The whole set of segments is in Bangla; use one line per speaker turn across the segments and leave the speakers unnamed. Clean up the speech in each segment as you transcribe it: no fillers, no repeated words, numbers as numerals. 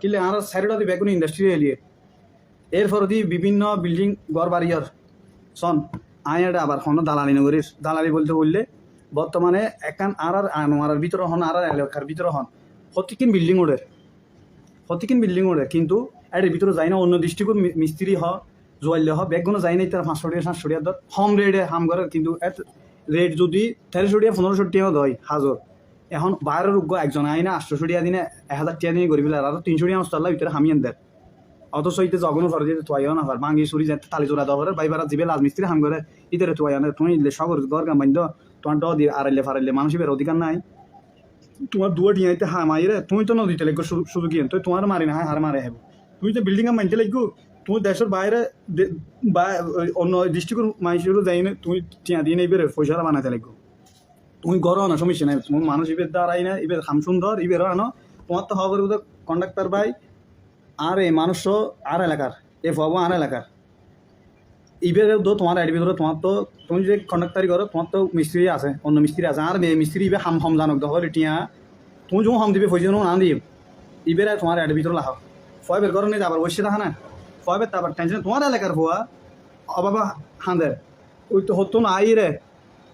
কিলে আর সাইডটা দিবে কোনো ইন্ডাস্ট্রি এলিয়ে এরপর দি বিভিন্ন বিল্ডিং ঘর বাড়িয়ার সন আয়াটা আবার হন দালালি নগরীর দালালি বললে বর্তমানে একান আর আনোয়ারার ভিতরে হন আর এলাকার ভিতরে হন প্রতিকিন বিল্ডিং ওড়ে কিন্তু এর ভিতরে যাই না অন্য দৃষ্টিকোণ মিস্ত্রি জোয়াইলে ব্যাগগুলো যাই না তার 500 টাকা দর হোম রেটে হাম করে কিন্তু রেট যদি 1300 টাকা 1500 টাকা হয় হাজর এখন বাইরের উগ্র একজন আইনা 800 টাকা দিনে 1000 টাকা দিয়ে গরিব আর 300 টাকা মশলা ভিতরে হামিয়ান দেয় অথচ ইতে জগনো ফরে যেতে তোয়াইও না পার ভাঙি চুরি যেতে তালি জোড়া দেওয়া বাইবার জিবে রাজমিস্ত্রি হাম করে ইতারে তোয়াইও না তুমি সগর গর গান বান্ধ তোমার ড দিয়ে আড়াইলে ফারাইলে মানুষের অধিকার নাই তোমার দুয়া টিয়াইতে হা মাইরে তুমি তো নদীতে লাগো শুধু কি তো তোমার মারি না হার মারে হেব তুমি তো বিল্ডিং মানতে লাগো তুমি দেশের বাইরে অন্য দৃষ্টিকোণ মানুষেরও যাই না তুমি টিয়া দিয়ে নেই বেরো পয়সা বানাতে লাগো তুমি গরো না সমস্যা নাই তুমি মানুষ ইবের দ্বারাই না ইবের খাম সুন্দর ইবের আনো তোমার তো হওয়ার কন্ডাক্টর ভাই আর এই মানুষ আর এলাকার এ পাবো আর এলাকার ইবের তো তোমার আইডি ভিতরে তোমার তো তুমি যে কন্ডাক্টারি করো তোমার তো মিস্ত্রি আছে অন্য মিস্ত্রি আছে আর মিস্ত্রি ইবে হাম জানক দহর টিয়া তুমি যখন হাম দিবে পয়সা না দিব ইবের তোমার আইডি ভিতরে লাগাও ফয়েবের ঘর নিয়ে যাবার বসে রাখা না ফয়েবের তারপর টেনশন তোমার এলাকার হওয়া অবাবা হাঁদের ওই তো হতো না আই রে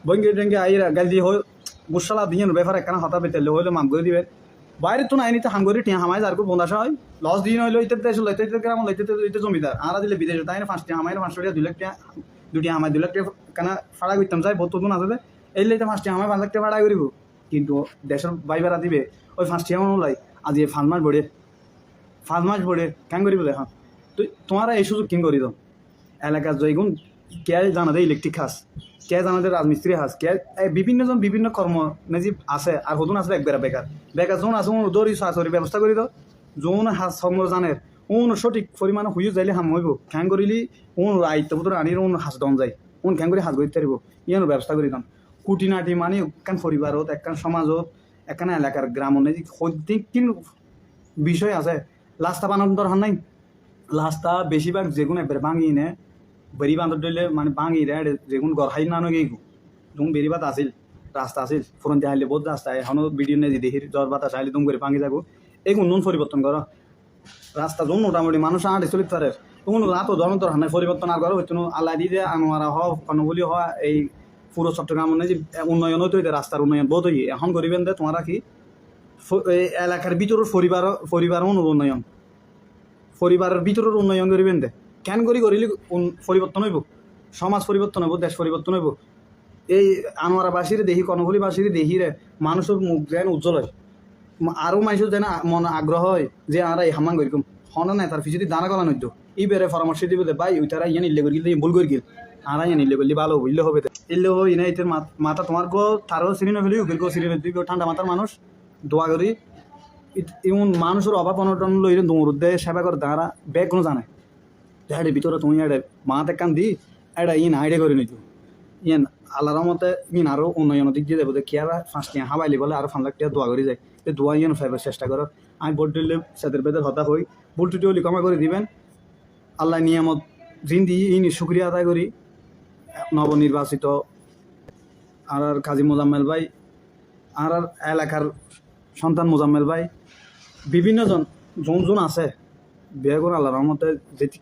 বঙ্গে টঙ্গে আই রে গাল দিয়ে হয় গুসালা দিয়ে ব্যাপার একখানা হতা পেতে হইলে মাম করে দিবে বাইরে তো নাইনি তো হাম করে টিয়া হামাই যার বন্দাসা হয় লস দিয়ে নইলো ইতে দেশ লইতে গ্রাম লইতে জমিদার আর দিলে বিদেশ তাই না 5 টাকা হামাই 500 টাকা 2 লাখ টাকা 2 টাকা হামাই 2 লাখ টাকা কেনা ফাড়া করতাম যাই বহুত তুন আছে এই লইতে 5 টাকা হামাই 5 লাখ টাকা ফাড়া করিব কিন্তু দেশের বাইবারা দিবে ওই 5 টাকা মনে লাই আজ 5 মাস বড়ে কেন করিব দেখা তো তোমারা এই সুযোগ কিন করি দাও এলাকার জয়গুণ কে জানা দেয় ইলেকট্রিক হাস কে জানা দেয় রাজমিস্ত্রি হাস কে বিভিন্নজন বিভিন্ন কর্ম নেজি আছে আর হতুন আছে একবার বেকার যখন আছে দৌড়ি সরাসরি ব্যবস্থা করি দাও যৌন হাস সমর জানের ওন সঠিক পরিমাণে হুইও যাইলে হাম হইব খ্যাং করিলি ওন আয়ত্তপুত্র আনির ওন হাস দন যায় ওন খ্যাং করে হাস গড়িতে পারিব ইয়ানোর ব্যবস্থা করি দাম কুটিনাটি মানে একখান পরিবারত একখান সমাজত একখান এলাকার গ্রাম নেজি কিন বিষয় আছে লাস্তা বানানোর দরকার নাই লাস্তা বেশিরভাগ যেগুলো একবার ভাঙি নে বেরি বান্ধব দিলে মানে ভাঙি রে যেগুন গড়াই না নগে যখন বেরিবাদ আসিল রাস্তা আসিল ফুরন্তি হাইলে বহুত রাস্তা এখনো ভিডিও নেই দেখির জ্বর বাতাস আইলে দুম করে ভাঙি যাবো এগুলো নুন পরিবর্তন করো রাস্তা যখন মোটামুটি মানুষ আঁটে চলিতে পারে তখন রাত ধরনের দরকার নাই পরিবর্তন আর করো হইতো আল্লাহ দিয়ে আনোয়ারা কনবলি হওয়া এই পুরো চট্টগ্রাম যে উন্নয়ন হইতে হইতে রাস্তার উন্নয়ন বহুত হই এখন করিবেন দে তোমরা কি এলাকার ভিতরের পরিবার উন্নয়ন পরিবারের ভিতরের উন্নয়ন করিবেন দে কেন করিলে পরিবর্তন হইব সমাজ পরিবর্তন হইব দেশ পরিবর্তন হইব এই আনোয়ারাবাসীর দেখি কর্ণফুলিবাসীর দেখি রে মানুষের মুখ যেন উজ্জ্বল হয় আরও মানুষের যেন মনে আগ্রহ হয় যে আমরা এই হামান করিম হন নাই তার পিছিয়ে দানা গলা নইতো এই বেড়ে পরামর্শ দিব দে ভাই ওই তারা ইয়ান ইল্লে করি ভুল করি গেল আর ইয়ান ইল্লে করলে ভালো ইল্লে হবে ইল্লে হই না এদের মাথা তোমার গো তারও সিঁড়ি নফেলি উকিল গো সিঁড়ি নদী ঠান্ডা মাথার মানুষ দোয়া করি এমন মানুষের অভাব অনটন লইলে দৌড় দেয় সেবা করে দাঁড়া ব্যাগ কোনো জানে দেখাড়ে ভিতরে তুমি এটা মাথা কান দি এটা ইন আইডিয়া করে নিত ইয়ান আল্লাহর মতে ইন আরও উন্নয়নের দিক দিয়ে দেবো খেয়াল 5 টাকা হাবাইলি বলে আরও 5 লাখ টাকা দোয়া করে যায় এই দোয়া ইয়ান ফেবার চেষ্টা করো আমি ভোট দিলে সেদের বেদের হতা হই ভুল টুটি হলি ক্ষমা করে দিবেন আল্লাহ নিয়ামত জিন দিয়ে ইনি শুক্রিয়া আদায় করি নবনির্বাচিত আর কাজী মোজাম্মেল ভাই আর এলাকার সন্তান মোজাম্মেল ভাই বিভিন্নজন যোন আছে বিয়ে করে আল্লাহর রহমতে যেটি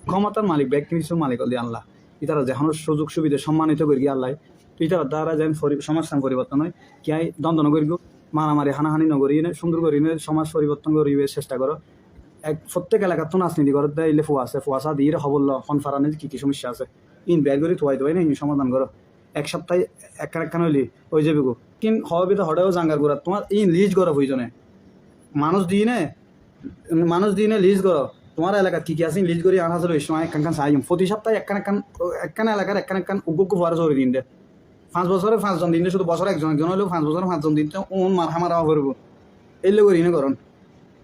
ক্ষমতার মালিক ব্যক্তি কিছু মালিক দিয়ে আল্লাহ ইতারা যেন সুযোগ সুবিধা সম্মানিত করি আল্লাহ তো ইতার দ্বারা যেন সমাজস্থান পরিবর্তন হয় কি দ্বন্দ্ব নগরিব মারামারি হানাহানি নগরী সুন্দর করি সমাজ পরিবর্তন করিবে চেষ্টা করো প্রত্যেক এলাকার তো রাজনীতি করে দেয় ইলে ফুয়াশা দিয়ে হবল ফনফারানে কি সমস্যা আছে ইন বের করে থোয়াই দেয় না ইন সমাধান করো এক সপ্তাহে একখান হইলি ওই যাবে গো কিন হবে তো হঠাৎ জাঙ্গার করা তোমার ইন লিজ করো প্রয়োজনে মানুষ দিয়ে নে লিজ করো তোমার এলাকার কি আছে লিজ করি আনা চলো সময় একখান সাহায্য প্রতি সপ্তাহে একখান এলাকার একখান উগ্র ফুয়ারে চলে দিন দে 5 বছরে 5 জন দিন শুধু বছরে একজন হলেও 5 বছরে 5 জন দিন ওন মারা করবো এই লোক করি না করন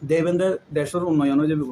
দেবেন দেশের উন্নয়ন হয়ে যাবে